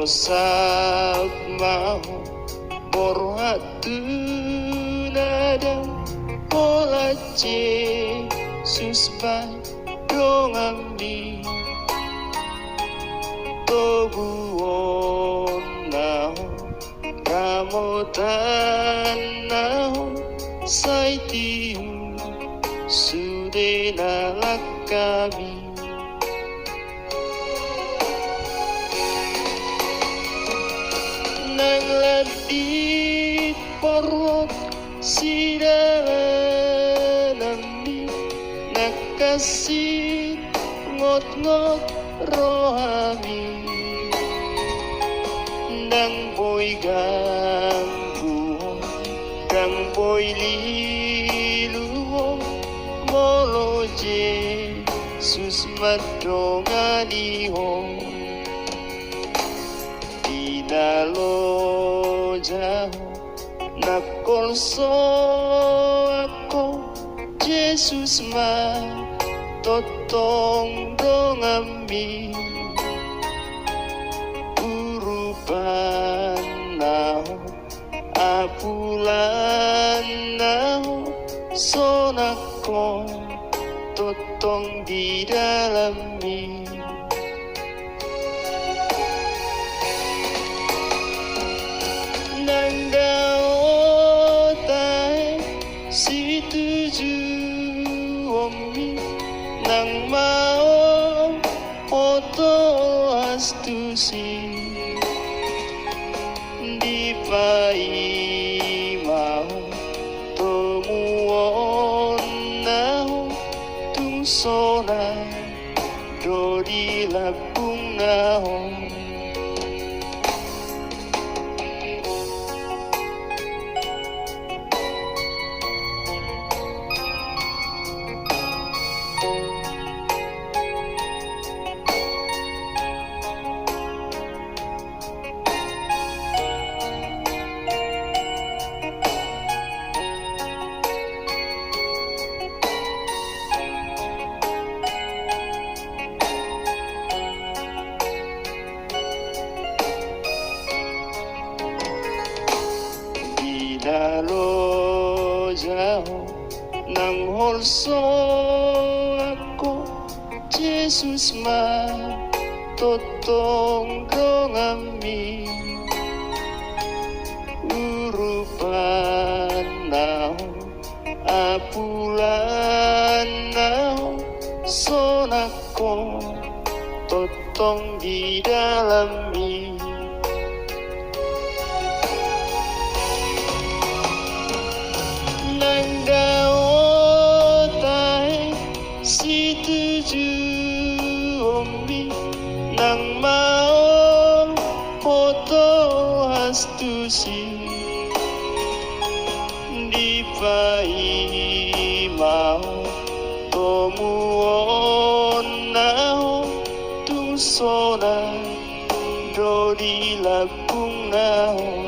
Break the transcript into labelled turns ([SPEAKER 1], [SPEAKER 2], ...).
[SPEAKER 1] sak mau borhatu nada pola Yesus bai dong ambi tobuon nao ramotan nao saitiu sude nalakabi nang ladit porwot sidalanambi nakasit ngot-ngot rohami nang boy gangguho kang boy liluho molo Jesus madongaliho dinalo jaho nakolso ako Jesus totong dong ambi urupan naho apulan naho sonako totong di dalam mi nang dao tai si tuju omi nang mau foto astusi di pai mau tomuon nao tung sona dodi labung nao Dalo jauh nang holso ako Jesus totong dong ambi urupan nao apulan nao sonako totong di dalam mi nang dao tai si tuju ombi nang mau foto astusi di pai mau tomuon nao tung sona dodi labung nao